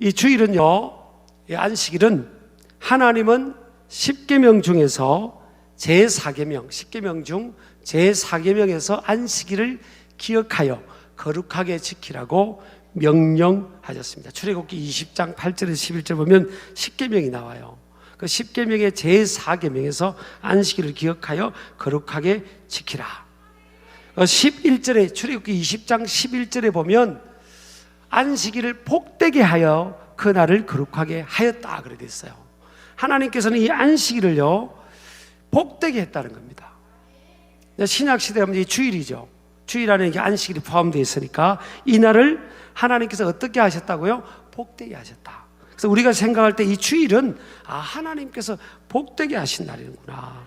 이 주일은요, 이 안식일은 하나님은 10계명 중에서 제4계명, 10계명 중 제4계명에서 안식일을 기억하여 거룩하게 지키라고 명령하셨습니다. 출애굽기 20장 8절에서 11절 보면 10계명이 나와요. 그 10계명의 제4계명에서 안식일을 기억하여 거룩하게 지키라. 11절에 출애굽기 20장 11절에 보면 안식일을 복되게 하여 그날을 거룩하게 하였다 그래 있어요. 하나님께서는 이 안식일을요 복되게 했다는 겁니다. 신약 시대에 보면 이 주일이죠. 주일 안에 안식일이 포함되어 있으니까 이 날을 하나님께서 어떻게 하셨다고요? 복되게 하셨다. 그래서 우리가 생각할 때 이 주일은 하나님께서 복되게 하신 날이구나.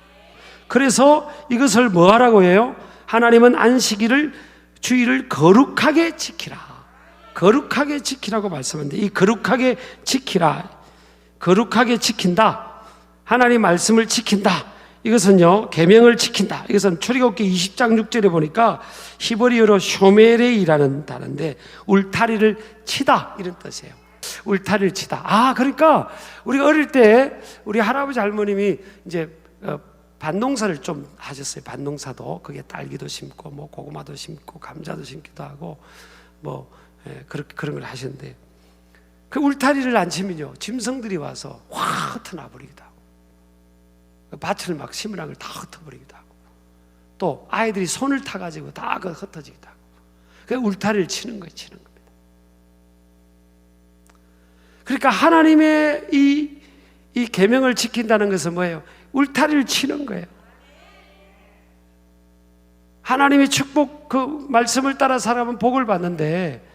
그래서 이것을 뭐 하라고 해요? 하나님은 안식일을, 주일을 거룩하게 지키라. 거룩하게 지키라고 말씀하는데, 이 거룩하게 지키라, 거룩하게 지킨다, 하나님 말씀을 지킨다, 이것은요 계명을 지킨다. 이것은 출애굽기 20장 6절에 보니까 히브리어로 쇼메레이라는 단어인데 울타리를 치다 이런 뜻이에요. 울타리를 치다. 그러니까 우리가 어릴 때 우리 할아버지 할머님이 이제 밭농사를 좀 하셨어요. 밭농사도 그게 딸기도 심고 뭐 고구마도 심고 감자도 심기도 하고 뭐 그런 걸 하시는데, 그 울타리를 안 치면요 짐승들이 와서 확 흩어놔버리기도 하고 밭을 막 심으란 걸 다 흩어버리기도 하고 또 아이들이 손을 타가지고 다 흩어지기도 하고, 그 울타리를 치는 겁니다. 그러니까 하나님의 이 계명을 지킨다는 것은 뭐예요? 울타리를 치는 거예요. 하나님의 축복, 그 말씀을 따라 살아가면 복을 받는데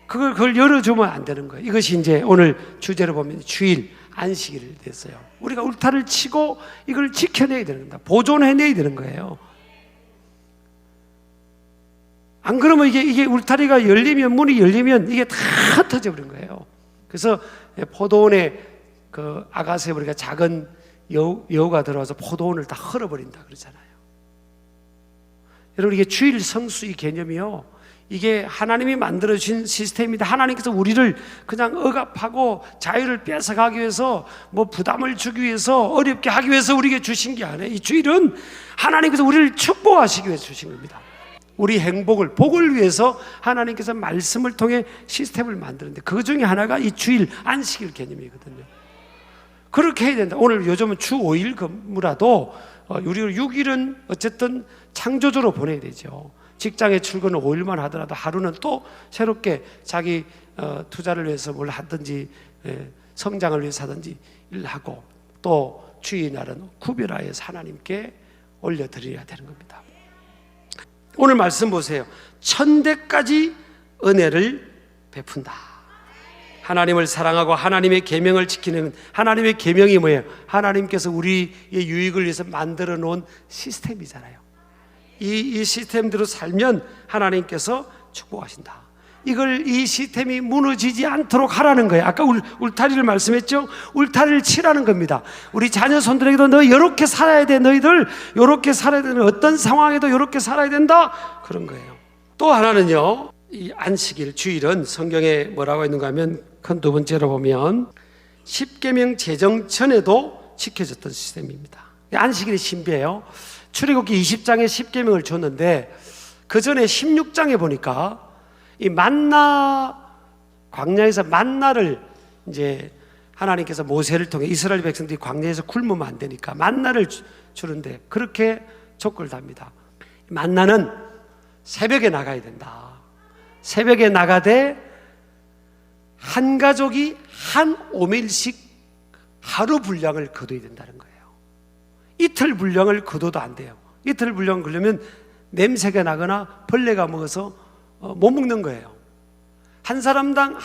그걸 열어주면 안 되는 거예요. 이것이 이제 오늘 주제로 보면 주일, 안식일 됐어요. 우리가 울타리를 치고 이걸 지켜내야 되는 겁니다. 보존해내야 되는 거예요. 안 그러면 이게 울타리가 열리면, 문이 열리면 이게 다 흩어져 버린 거예요. 그래서 포도원에 그 아가새 우리가 작은 여우가 들어와서 포도원을 다 헐어버린다 그러잖아요. 여러분, 이게 주일 성수 이 개념이요, 이게 하나님이 만들어주신 시스템입니다. 하나님께서 우리를 그냥 억압하고 자유를 뺏어가기 위해서, 뭐 부담을 주기 위해서, 어렵게 하기 위해서 우리에게 주신 게 아니에요. 이 주일은 하나님께서 우리를 축복하시기 위해서 주신 겁니다. 우리 행복을, 복을 위해서 하나님께서 말씀을 통해 시스템을 만드는데 그 중에 하나가 이 주일, 안식일 개념이거든요. 그렇게 해야 된다. 오늘 요즘은 주 5일 근무라도 우리 6일은 어쨌든 창조주로 보내야 되죠. 직장에 출근을 5일만 하더라도 하루는 또 새롭게 자기 투자를 위해서 뭘 하든지 성장을 위해서 하든지 일하고, 또 주일날은 구별하여서 하나님께 올려드려야 되는 겁니다. 오늘 말씀 보세요. 천대까지 은혜를 베푼다. 하나님을 사랑하고 하나님의 계명을 지키는, 하나님의 계명이 뭐예요? 하나님께서 우리의 유익을 위해서 만들어 놓은 시스템이잖아요. 이 시스템대로 살면 하나님께서 축복하신다. 이 시스템이 무너지지 않도록 하라는 거예요. 아까 울타리를 말씀했죠? 울타리를 치라는 겁니다. 우리 자녀 손들에게도 너 이렇게 살아야 돼, 너희들 이렇게 살아야 되는, 어떤 상황에도 이렇게 살아야 된다, 그런 거예요. 또 하나는요, 이 안식일, 주일은 성경에 뭐라고 있는가 하면 큰 두 번째로 보면 10계명 제정 전에도 지켜졌던 시스템입니다. 안식일이 신비해요. 출애굽기 20장에 10계명을 줬는데 그 전에 16장에 보니까 이 만나, 광야에서 만나를 이제 하나님께서 모세를 통해 이스라엘 백성들이 광야에서 굶으면 안 되니까 만나를 주는데 그렇게 족을 답니다. 만나는 새벽에 나가야 된다. 새벽에 나가되 한 가족이 한 오멜씩 하루 분량을 거둬야 된다는 거예요. 이틀 분량을 거둬도 안 돼요. 이틀 분량 걸려면 냄새가 나거나 벌레가 먹어서 못 먹는 거예요. 한 사람당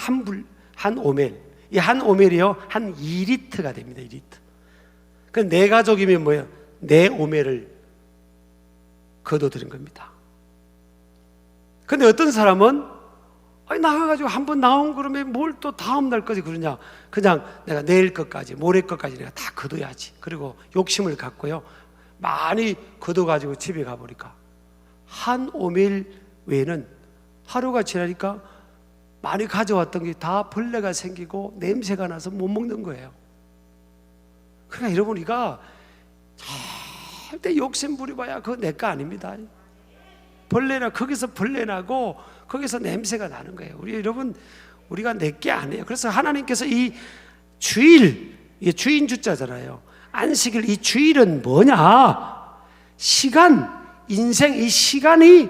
한 오멜. 이 한 오멜이요, 한 2리터가 됩니다. 2리터. 그 네 가족이면 뭐예요? 네 오멜을 거둬들인 겁니다. 근데 어떤 사람은 나가가지고 한 번 나온 그러면 뭘 또 다음 날까지 그러냐, 그냥 내가 내일 것까지 모레 것까지 내가 다 거둬야지, 그리고 욕심을 갖고요 많이 거둬가지고 집에 가보니까 한 오멜 외에는 하루가 지나니까 많이 가져왔던 게 다 벌레가 생기고 냄새가 나서 못 먹는 거예요. 그러니까 여러분, 우리가 절대 욕심 부려봐야 그거 내 거 아닙니다. 벌레나 거기서 벌레 나고 거기서 냄새가 나는 거예요. 우리 여러분, 우리가 내 게 아니에요. 그래서 하나님께서 이 주일, 이게 주인 주자잖아요. 안식일, 이 주일은 뭐냐? 시간, 인생 이 시간이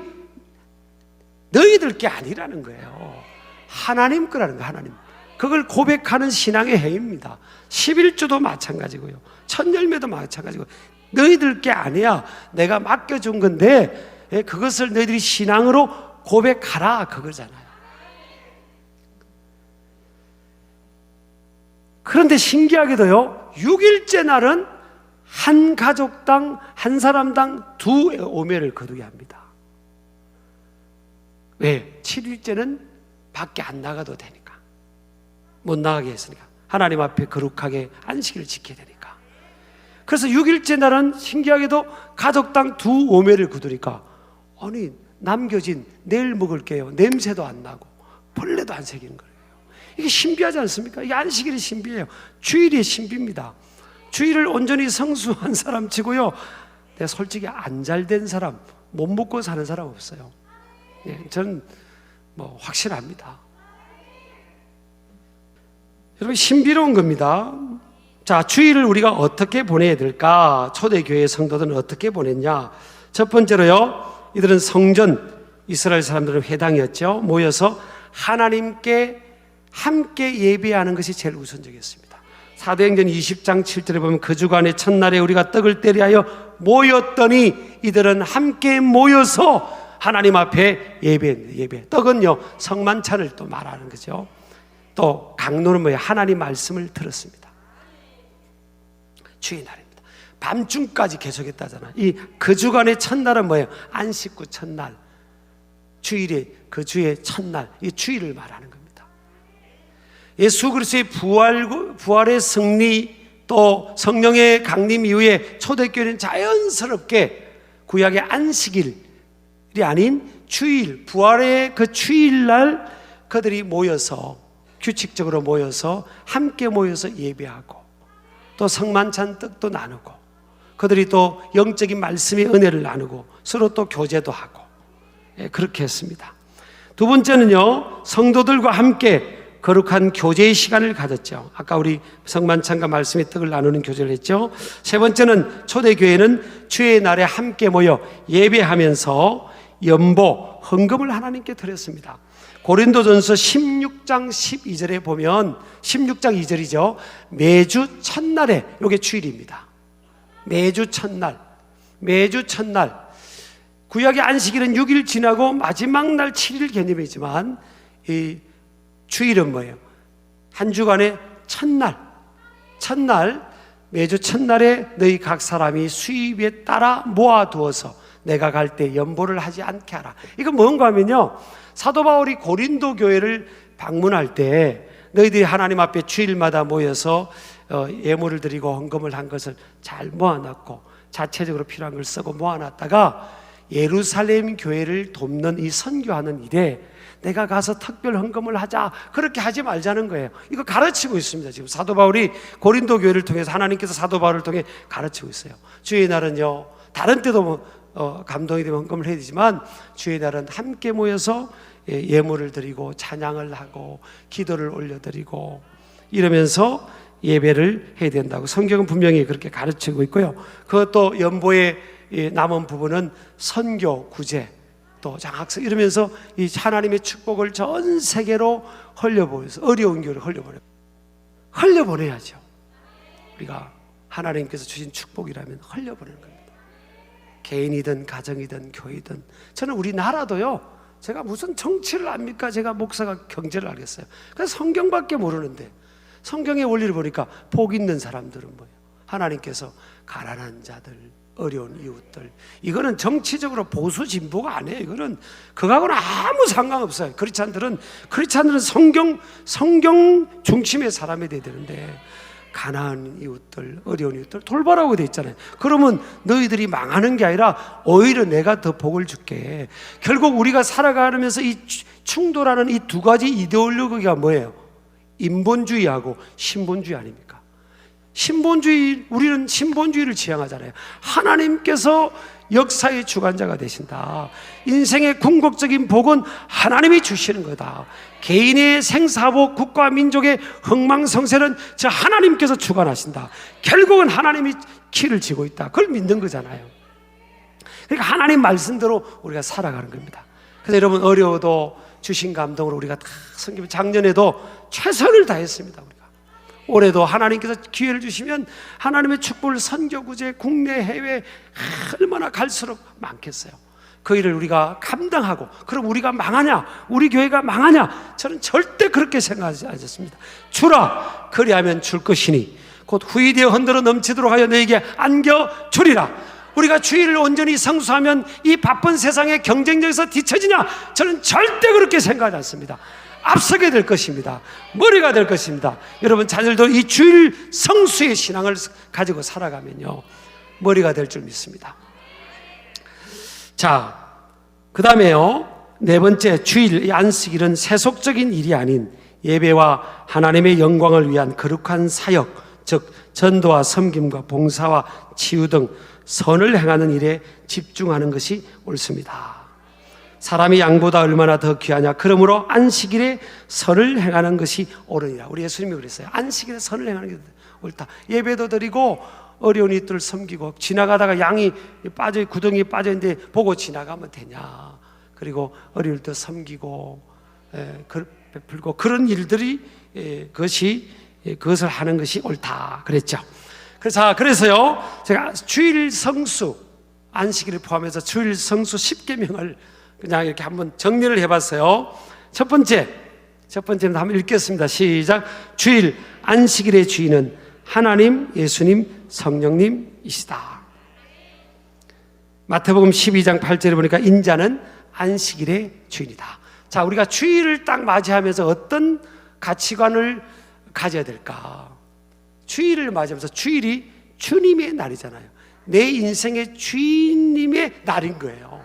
너희들 게 아니라는 거예요. 하나님 거라는 거예요. 하나님. 그걸 고백하는 신앙의 행위입니다. 11조도 마찬가지고요, 천열매도 마찬가지고, 너희들 게 아니야. 내가 맡겨준 건데 그것을 너희들이 신앙으로 고백하라, 그거잖아요. 그런데 신기하게도요, 6일째 날은 한 가족당, 한 사람당 2오매를 거두게 합니다. 왜? 7일째는 밖에 안 나가도 되니까, 못 나가게 했으니까, 하나님 앞에 거룩하게 안식일을 지켜야 되니까. 그래서 6일째 날은 신기하게도 가족당 2오매를 거두니까, 아니, 남겨진 내일 먹을게요, 냄새도 안 나고 벌레도 안 새기는 거예요. 이게 신비하지 않습니까? 이게 안식일이 신비해요. 주일이 신비입니다. 주일을 온전히 성수한 사람 치고요, 내가 솔직히 안 잘 된 사람, 못 먹고 사는 사람 없어요. 예, 저는 확실합니다. 여러분, 신비로운 겁니다. 자, 주일을 우리가 어떻게 보내야 될까? 초대교회 성도들은 어떻게 보냈냐? 첫 번째로요, 이들은 성전, 이스라엘 사람들은 회당이었죠. 모여서 하나님께 함께 예배하는 것이 제일 우선적이었습니다. 사도행전 20장 7절에 보면, 그 주간의 첫날에 우리가 떡을 때리하여 모였더니 이들은 함께 모여서 하나님 앞에 예배. 떡은요, 성만찬을 또 말하는 거죠. 또 강로는 뭐예요? 하나님 말씀을 들었습니다. 주의 날입니다. 밤중까지 계속했다잖아요. 이 그 주간의 첫날은 뭐예요? 안식구 첫날, 주일의 그 주의 첫날, 이 주일을 말하는 겁니다. 예수 그리스도의 부활의 승리, 또 성령의 강림 이후에 초대교회는 자연스럽게 구약의 안식일이 아닌 주일, 부활의 그 주일날 그들이 모여서, 규칙적으로 모여서 함께 모여서 예배하고, 또 성만찬 떡도 나누고, 그들이 또 영적인 말씀의 은혜를 나누고 서로 또 교제도 하고, 그렇게 했습니다. 두 번째는요, 성도들과 함께 거룩한 교제의 시간을 가졌죠. 아까 우리 성만찬과 말씀의 떡을 나누는 교제를 했죠. 세 번째는, 초대교회는 주의 날에 함께 모여 예배하면서 연보, 헌금을 하나님께 드렸습니다. 고린도전서 16장 12절에 보면, 16장 2절이죠. 매주 첫날에, 이게 주일입니다. 매주 첫날. 구약의 안식일은 6일 지나고 마지막 날 7일 개념이지만, 이 주일은 뭐예요? 한 주간의 첫날, 매주 첫날에 너희 각 사람이 수입에 따라 모아두어서 내가 갈 때 연보를 하지 않게 하라. 이건 뭔가 하면요, 사도 바울이 고린도 교회를 방문할 때 너희들이 하나님 앞에 주일마다 모여서 예물을 드리고 헌금을 한 것을 잘 모아놨고, 자체적으로 필요한 걸 쓰고 모아놨다가 예루살렘 교회를 돕는 이 선교하는 일에 내가 가서 특별 헌금을 하자, 그렇게 하지 말자는 거예요. 이거 가르치고 있습니다. 지금 사도 바울이 고린도 교회를 통해서, 하나님께서 사도 바울을 통해 가르치고 있어요. 주의 날은요, 다른 때도 감동이 되면 헌금을 해야 되지만, 주의 날은 함께 모여서 예물을 드리고 찬양을 하고 기도를 올려드리고 이러면서 예배를 해야 된다고 성경은 분명히 그렇게 가르치고 있고요. 그것도 연보의 남은 부분은 선교, 구제, 또 장학생, 이러면서 이 하나님의 축복을 전 세계로 흘려보내서, 어려운 교회를 흘려보내야죠. 우리가 하나님께서 주신 축복이라면 흘려보내는 겁니다. 개인이든 가정이든 교회든. 저는 우리나라도요, 제가 무슨 정치를 압니까? 제가 목사가 경제를 알겠어요. 그래서 성경밖에 모르는데, 성경의 원리를 보니까 복 있는 사람들은 뭐예요? 하나님께서 가난한 자들, 어려운 이웃들, 이거는 정치적으로 보수 진보가 아니에요. 이거는 그거하고는 아무 상관없어요. 크리스찬들은 성경 중심의 사람이 돼야 되는데, 가난한 이웃들, 어려운 이웃들 돌보라고 돼 있잖아요. 그러면 너희들이 망하는 게 아니라 오히려 내가 더 복을 줄게. 결국 우리가 살아가면서 이 충돌하는 이 두 가지 이데올로기가 뭐예요? 인본주의하고 신본주의 아닙니까? 우리는 신본주의를 지향하잖아요. 하나님께서 역사의 주관자가 되신다. 인생의 궁극적인 복은 하나님이 주시는 거다. 개인의 생사복, 국가 민족의 흥망성쇠는 저 하나님께서 주관하신다. 결국은 하나님이 키를 쥐고 있다. 그걸 믿는 거잖아요. 그러니까 하나님 말씀대로 우리가 살아가는 겁니다. 그래서 여러분, 어려워도 주신 감동으로 우리가 다 섬기면, 작년에도 최선을 다했습니다. 우리가 올해도 하나님께서 기회를 주시면 하나님의 축복을 선교구제, 국내 해외 얼마나 갈수록 많겠어요. 그 일을 우리가 감당하고, 그럼 우리가 망하냐, 우리 교회가 망하냐, 저는 절대 그렇게 생각하지 않았습니다. 주라, 그리하면 줄 것이니 곧 후이되어 흔들어 넘치도록 하여 너에게 안겨주리라. 우리가 주의를 온전히 성수하면 이 바쁜 세상의 경쟁력에서 뒤처지냐? 저는 절대 그렇게 생각하지 않습니다. 앞서게 될 것입니다. 머리가 될 것입니다. 여러분, 자녀들도 이 주일 성수의 신앙을 가지고 살아가면요, 머리가 될 줄 믿습니다. 자, 그 다음에요, 네 번째, 주일, 이 안식일은 세속적인 일이 아닌 예배와 하나님의 영광을 위한 거룩한 사역, 즉 전도와 섬김과 봉사와 치유 등 선을 행하는 일에 집중하는 것이 옳습니다. 사람이 양보다 얼마나 더 귀하냐. 그러므로 안식일에 선을 행하는 것이 옳으니라. 우리 예수님이 그랬어요. 안식일에 선을 행하는 게 옳다. 예배도 드리고 어려운 이들을 섬기고, 지나가다가 양이 빠져, 구덩이에 빠져있는데 보고 지나가면 되냐. 그리고 어려울 때 섬기고 베풀고, 그런 일들이 그것을 하는 것이 옳다 그랬죠. 그래서요, 제가 주일 성수, 안식일을 포함해서 주일 성수 10계명을 그냥 이렇게 한번 정리를 해봤어요. 첫 번째는 한번 읽겠습니다. 시작. 주일, 안식일의 주인은 하나님, 예수님, 성령님이시다. 마태복음 12장 8절에 보니까 인자는 안식일의 주인이다. 자, 우리가 주일을 딱 맞이하면서 어떤 가치관을 가져야 될까? 주일을 맞이하면서, 주일이 주님의 날이잖아요. 내 인생의 주인님의 날인 거예요.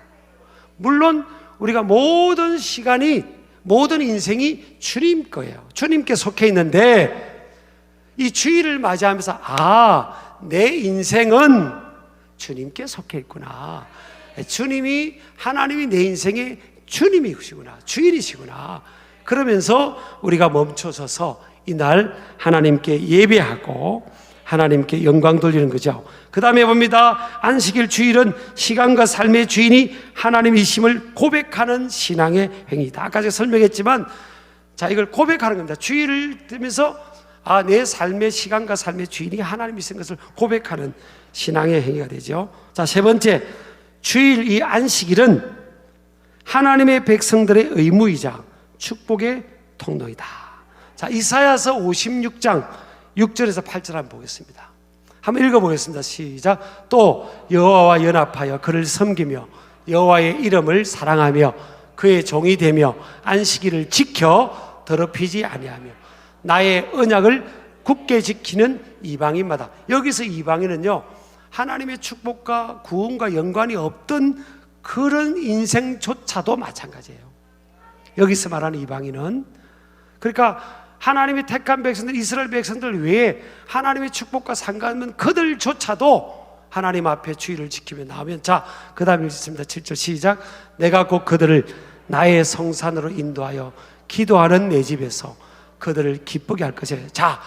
물론 우리가 모든 시간이, 모든 인생이 주님 거예요. 주님께 속해 있는데, 이 주일을 맞이하면서 내 인생은 주님께 속해 있구나. 하나님이 내 인생의 주님이시구나, 주인이시구나. 그러면서 우리가 멈춰서서 이날 하나님께 예배하고 하나님께 영광 돌리는 거죠. 그 다음에 봅니다. 안식일 주일은 시간과 삶의 주인이 하나님이심을 고백하는 신앙의 행위다. 아까 제가 설명했지만, 자, 이걸 고백하는 겁니다. 주일을 들면서 내 삶의 시간과 삶의 주인이 하나님이신 것을 고백하는 신앙의 행위가 되죠. 자, 세 번째, 주일, 이 안식일은 하나님의 백성들의 의무이자 축복의 통로이다. 자, 이사야서 56장 6절에서 8절 한번 보겠습니다. 한번 읽어보겠습니다. 시작. 또 여호와와 연합하여 그를 섬기며 여호와의 이름을 사랑하며 그의 종이 되며 안식일을 지켜 더럽히지 아니하며 나의 언약을 굳게 지키는 이방인마다. 여기서 이방인은요, 하나님의 축복과 구원과 연관이 없던 그런 인생조차도 마찬가지예요. 여기서 말하는 이방인은, 그러니까 하나님이 택한 백성들, 이스라엘 백성들 외에 하나님의 축복과 상관없는 그들조차도 하나님 앞에 주의를 지키며 나오면, 자, 그 다음에 읽습니다. 7절 시작. 내가 곧 그들을 나의 성산으로 인도하여 기도하는 내 집에서 그들을 기쁘게 할 것이에요. 자,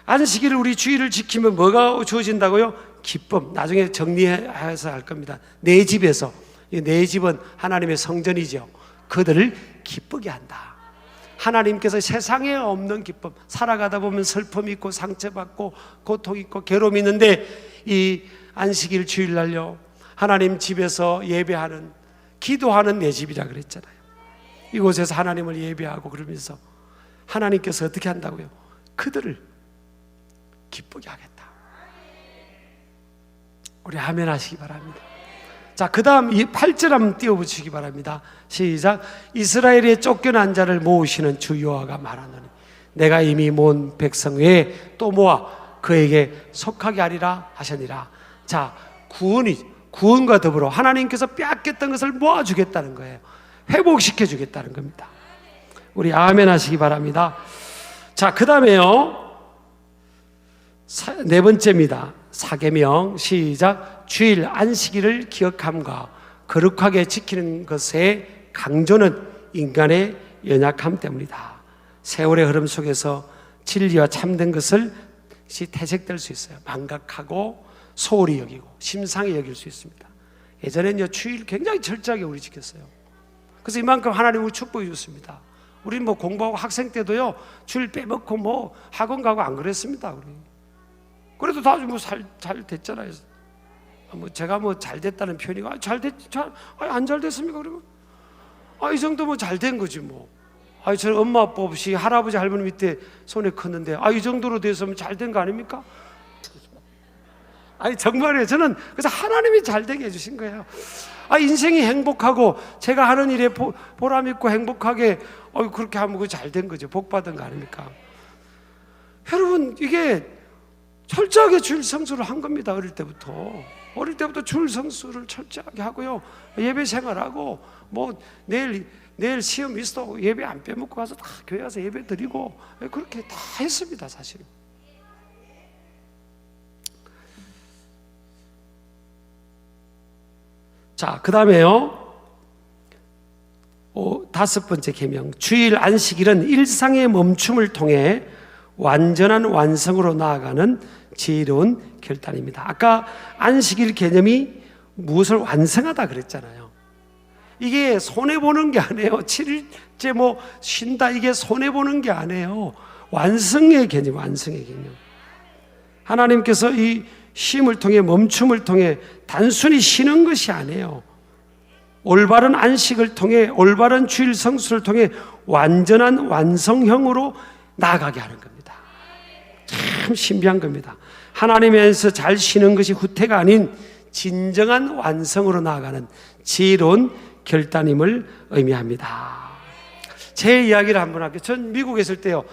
안식일을 우리 주의를 지키면 뭐가 주어진다고요? 기쁨. 나중에 정리해서 할 겁니다. 내 집에서, 내 집은 하나님의 성전이죠. 그들을 기쁘게 한다. 하나님께서 세상에 없는 기쁨, 살아가다 보면 슬픔 있고 상처받고 고통 있고 괴로움이 있는데, 이 안식일 주일날요, 하나님 집에서 예배하는, 기도하는 내 집이라 그랬잖아요. 이곳에서 하나님을 예배하고 그러면서 하나님께서 어떻게 한다고요? 그들을 기쁘게 하겠다. 우리 아멘 하시기 바랍니다. 자, 그 다음 이 8절 한번 띄워붙이기 바랍니다. 시작. 이스라엘의 쫓겨난 자를 모으시는 주 여호와가 말하노니 내가 이미 모은 백성 외에 또 모아 그에게 속하게 하리라 하셨니라. 자, 구원과 더불어 하나님께서 빼앗겼던 것을 모아주겠다는 거예요. 회복시켜 주겠다는 겁니다. 우리 아멘 하시기 바랍니다. 자, 그 다음에요, 네 번째입니다. 사계명. 시작. 주일 안식일을 기억함과 거룩하게 지키는 것의 강조는 인간의 연약함 때문이다. 세월의 흐름 속에서 진리와 참된 것을 퇴색될 수 있어요. 망각하고 소홀히 여기고 심상히 여길 수 있습니다. 예전에는요, 주일 굉장히 철저하게 우리 지켰어요. 그래서 이만큼 하나님 우리 축복해 줬습니다. 우리는 뭐 공부하고 학생 때도요, 주일 빼먹고 뭐 학원 가고 안 그랬습니다. 우리. 그래도 다 뭐 잘 됐잖아요. 뭐 제가 뭐 잘 됐다는 표현이고, 안 잘 됐습니까? 그러면 이 정도면 잘 된 거지 뭐. 저는 엄마 아빠 없이 할아버지 할머니 밑에 손에 컸는데 이 정도로 돼서면 잘 된 거 아닙니까? 정말이에요. 저는 그래서 하나님이 잘 되게 해주신 거예요. 인생이 행복하고 제가 하는 일에 보람 있고 행복하게 그렇게 하면 그거 잘 된 거죠. 복 받은 거 아닙니까? 여러분, 이게 철저하게 주일 성수를 한 겁니다. 어릴 때부터 주일 성수를 철저하게 하고요, 예배 생활하고 뭐 내일 시험 있어도 예배 안 빼먹고 가서 다 교회 가서 예배 드리고 그렇게 다 했습니다. 사실은. 자, 그 다음에요, 다섯 번째 계명. 주일 안식일은 일상의 멈춤을 통해 완전한 완성으로 나아가는 지혜로운 결단입니다. 아까 안식일 개념이 무엇을 완성하다 그랬잖아요. 이게 손해보는 게 아니에요. 7일째 뭐 쉰다, 이게 손해보는 게 아니에요. 완성의 개념. 하나님께서 이 쉼을 통해, 멈춤을 통해 단순히 쉬는 것이 아니에요. 올바른 안식을 통해, 올바른 주일 성수를 통해 완전한 완성형으로 나아가게 하는 겁니다. 참 신비한 겁니다. 하나님 안에서 잘 쉬는 것이 후퇴가 아닌 진정한 완성으로 나아가는 지혜로운 결단임을 의미합니다. 제 이야기를 한번 할게요. 전 미국에 있을 때요,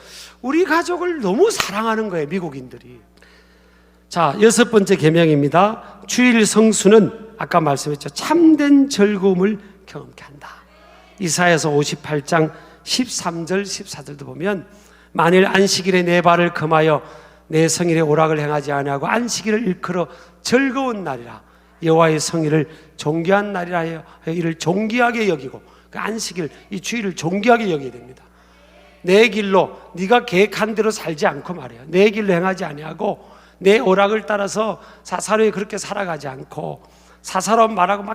우리 가족을 너무 사랑하는 거예요, 미국인들이. 자, 여섯 번째 계명입니다. 주일 성수는 아까 말씀했죠, 참된 즐거움을 경험케 한다. 이사야서 58장 13절 14절도 보면, 만일 안식일에 내 발을 금하여 내 성일에 오락을 행하지 아니하고 안식일을 일컬어 즐거운 날이라, 여호와의 성일을 존귀한 날이라 하여 이를 존귀하게 여기고, 그 안식일, 이 주일을 존귀하게 여겨야 됩니다. 내 길로, 네가 계획한 대로 살지 않고 말이에요, 내 길로 행하지 아니하고 내 오락을 따라서 사사로이 그렇게 살아가지 않고, 사사로운 말하고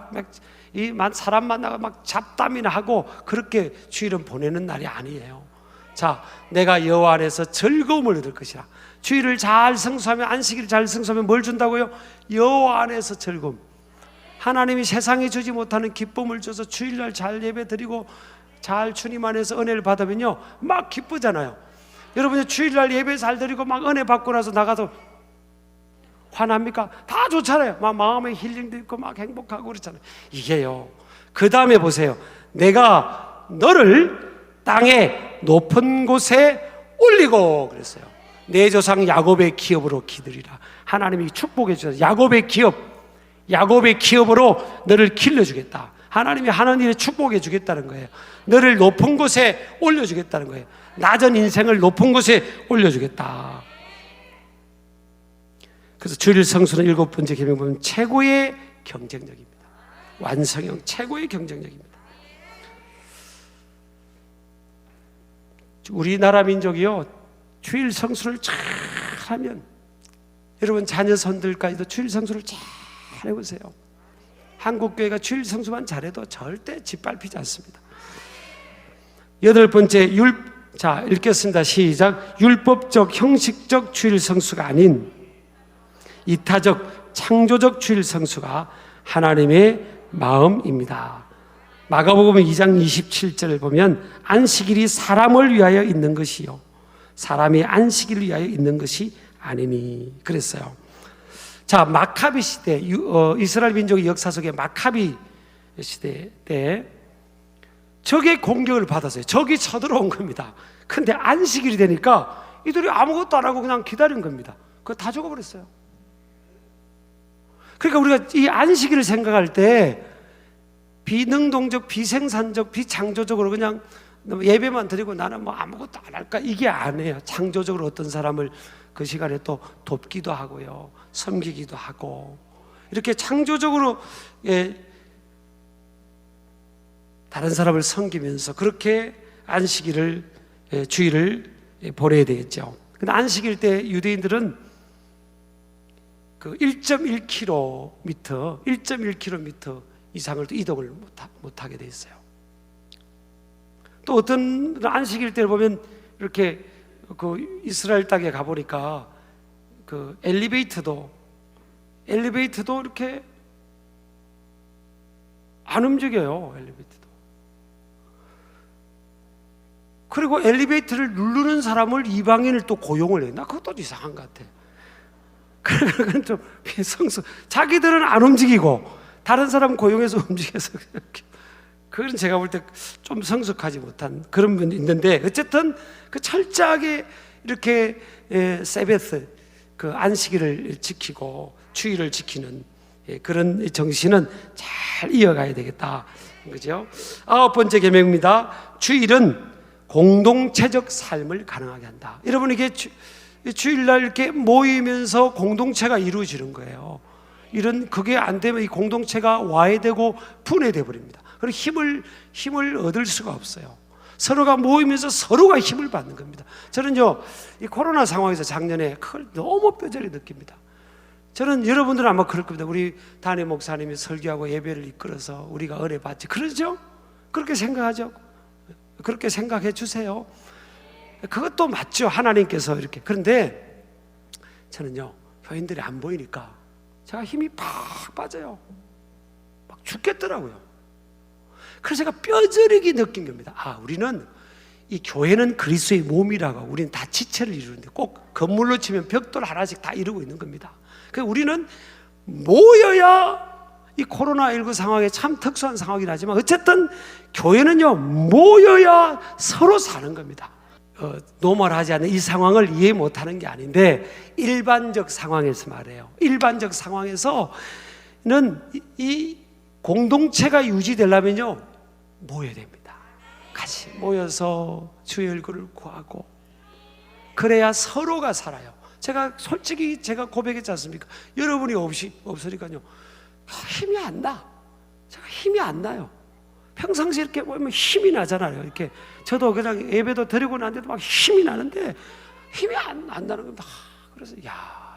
사람 만나고 막 잡담이나 하고 그렇게 주일은 보내는 날이 아니에요. 자, 내가 여호와 안에서 즐거움을 얻을 것이라. 주일을 잘 성수하면, 안식일을 잘 성수하면 뭘 준다고요? 여호와 안에서 즐거움. 하나님이 세상에 주지 못하는 기쁨을 줘서 주일날 잘 예배 드리고 잘 주님 안에서 은혜를 받으면요, 막 기쁘잖아요. 여러분이 주일날 예배 잘 드리고 막 은혜 받고 나서 나가서 화납니까? 다 좋잖아요. 막 마음에 힐링도 있고 막 행복하고 그렇잖아요. 이게요, 그 다음에 보세요. 내가 너를 땅의 높은 곳에 올리고 그랬어요. 내 조상 야곱의 기업으로 기들이라. 하나님이 축복해 주셔서 야곱의 기업으로 너를 길러주겠다. 하나님이 하는 일에 축복해 주겠다는 거예요. 너를 높은 곳에 올려주겠다는 거예요. 낮은 인생을 높은 곳에 올려주겠다. 그래서 주일 성수는 일곱 번째 계명 보면 최고의 경쟁력입니다. 완성형 최고의 경쟁력입니다. 우리나라 민족이요, 주일 성수를 잘 하면, 여러분 자녀 손들까지도 주일 성수를 잘 해보세요. 한국교회가 주일 성수만 잘해도 절대 짓밟히지 않습니다. 여덟 번째, 자, 읽겠습니다. 시작. 율법적 형식적 주일 성수가 아닌 이타적 창조적 주일 성수가 하나님의 마음입니다. 마가복음 2장 27절을 보면, 안식일이 사람을 위하여 있는 것이요 사람이 안식일을 위하여 있는 것이 아니니 그랬어요. 자, 마카비 시대, 이스라엘 민족의 역사 속에 마카비 시대 때 적의 공격을 받았어요. 적이 쳐들어온 겁니다. 근데 안식일이 되니까 이들이 아무것도 안 하고 그냥 기다린 겁니다. 그거 다 죽어버렸어요. 그러니까 우리가 이 안식일을 생각할 때 비능동적, 비생산적, 비창조적으로 그냥 예배만 드리고 나는 뭐 아무것도 안 할까, 이게 아니에요. 창조적으로 어떤 사람을 그 시간에 또 돕기도 하고요, 섬기기도 하고, 이렇게 창조적으로 다른 사람을 섬기면서 그렇게 안식일을, 주일을 보내야 되겠죠. 근데 안식일 때 유대인들은 그 1.1km 이상을 또 이동을 못하게 돼 있어요. 또 어떤 안식일 때 보면 이렇게 그 이스라엘 땅에 가보니까 그 엘리베이터도 이렇게 안 움직여요. 엘리베이터도. 그리고 엘리베이터를 누르는 사람을 이방인을 또 고용을 해. 나 그것도 이상한 것 같아. 그건 좀 비성수. 자기들은 안 움직이고 다른 사람 고용해서 움직여서, 그건 제가 볼 때 좀 성숙하지 못한 그런 분이 있는데, 어쨌든 그 철저하게 이렇게 세베스, 그 안식일을 지키고 주일을 지키는 그런 정신은 잘 이어가야 되겠다, 그죠? 9번째 계명입니다. 주일은 공동체적 삶을 가능하게 한다. 여러분, 이게 주일날 이렇게 모이면서 공동체가 이루어지는 거예요. 그게 안 되면 이 공동체가 와해되고 분해돼 버립니다. 그리고 힘을 얻을 수가 없어요. 서로가 모이면서 서로가 힘을 받는 겁니다. 저는요, 이 코로나 상황에서 작년에 그걸 너무 뼈저리 느낍니다. 저는 여러분들은 아마 그럴 겁니다. 우리 담임 목사님이 설교하고 예배를 이끌어서 우리가 은혜 받지, 그러죠? 그렇게 생각하죠? 그렇게 생각해 주세요. 그것도 맞죠, 하나님께서 이렇게. 그런데 저는요, 교인들이 안 보이니까 제가 힘이 팍 빠져요. 막 죽겠더라고요. 그래서 제가 뼈저리게 느낀 겁니다. 우리는, 이 교회는 그리스도의 몸이라고, 우리는 다 지체를 이루는데, 꼭 건물로 치면 벽돌 하나씩 다 이루고 있는 겁니다. 그래서 우리는 모여야, 이 코로나19 상황에 참 특수한 상황이긴 하지만 어쨌든 교회는요, 모여야 서로 사는 겁니다. 노멀하지 않은 이 상황을 이해 못하는 게 아닌데, 일반적 상황에서 말해요. 일반적 상황에서는 이 공동체가 유지되려면요, 모여야 됩니다. 같이 모여서 주의 얼굴을 구하고, 그래야 서로가 살아요. 제가 솔직히 제가 고백했지 않습니까? 여러분이 없으니까요, 힘이 안 나. 제가 힘이 안 나요. 평상시에 이렇게 보면 힘이 나잖아요. 이렇게 저도 그냥 예배도 드리고 난데도 막 힘이 나는데 힘이 안 나는 겁니다. 그래서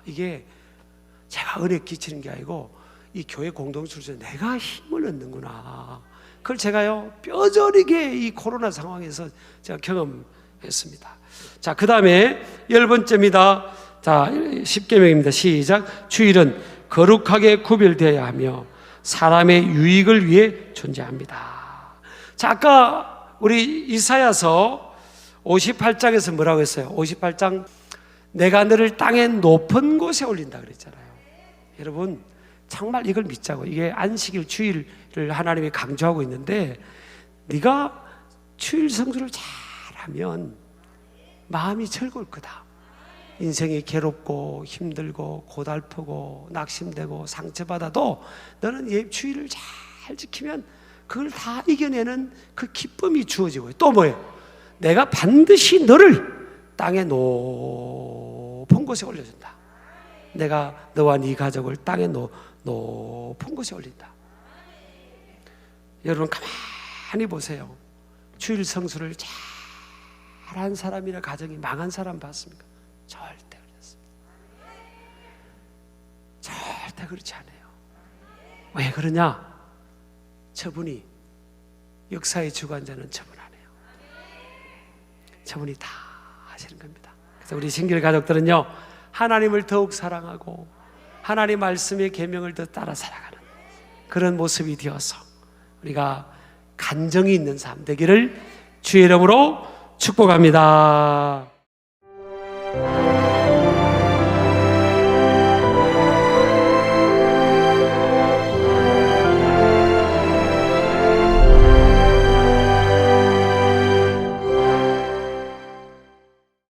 이게 제가 은혜 끼치는 게 아니고 이 교회 공동체에서 내가 힘을 얻는구나. 그걸 제가요, 뼈저리게 이 코로나 상황에서 제가 경험했습니다. 자, 그 다음에 10번째입니다. 자, 10계명입니다. 시작. 주일은 거룩하게 구별되어야 하며 사람의 유익을 위해 존재합니다. 자, 아까 우리 이사야서 58장에서 뭐라고 했어요? 58장, 내가 너를 땅의 높은 곳에 올린다 그랬잖아요. 여러분, 정말 이걸 믿자고. 이게 안식일, 주일을 하나님이 강조하고 있는데, 네가 주일 성수를 잘하면 마음이 즐거울 거다. 인생이 괴롭고 힘들고 고달프고 낙심되고 상처받아도 너는 주일을 잘 지키면 그걸 다 이겨내는 그 기쁨이 주어지고, 또 뭐예요? 내가 반드시 너를 땅의 높은 곳에 올려준다. 내가 너와 네 가족을 땅의 높은 곳에 올린다. 여러분, 가만히 보세요. 주일 성수를 잘한 사람이나 가정이 망한 사람 봤습니까? 절대 그렇습니다. 절대 그렇지 않아요. 왜 그러냐? 저분이, 역사의 주관자는 저분 아니에요. 저분이 다 하시는 겁니다. 그래서 우리 신길 가족들은요, 하나님을 더욱 사랑하고 하나님 말씀의 계명을 더 따라 살아가는 그런 모습이 되어서 우리가 간정이 있는 삶 되기를 주의 이름으로 축복합니다.